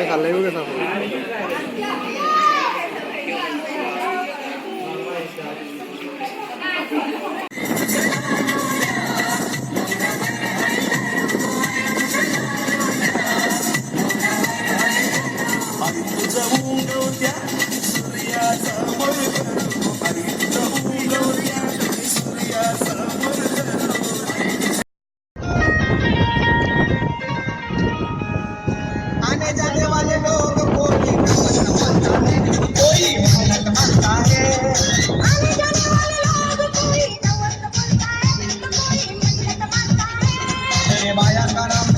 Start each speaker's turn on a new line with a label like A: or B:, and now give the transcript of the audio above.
A: काय खाल्लंय बघत आपण.
B: आने जाने वाले लोग कोई मेहनत मांगता है, आने जाने वाले लोग कोई नवत बोलता है तो कोई मिन्नत मांगता है, मेरे माया का नाम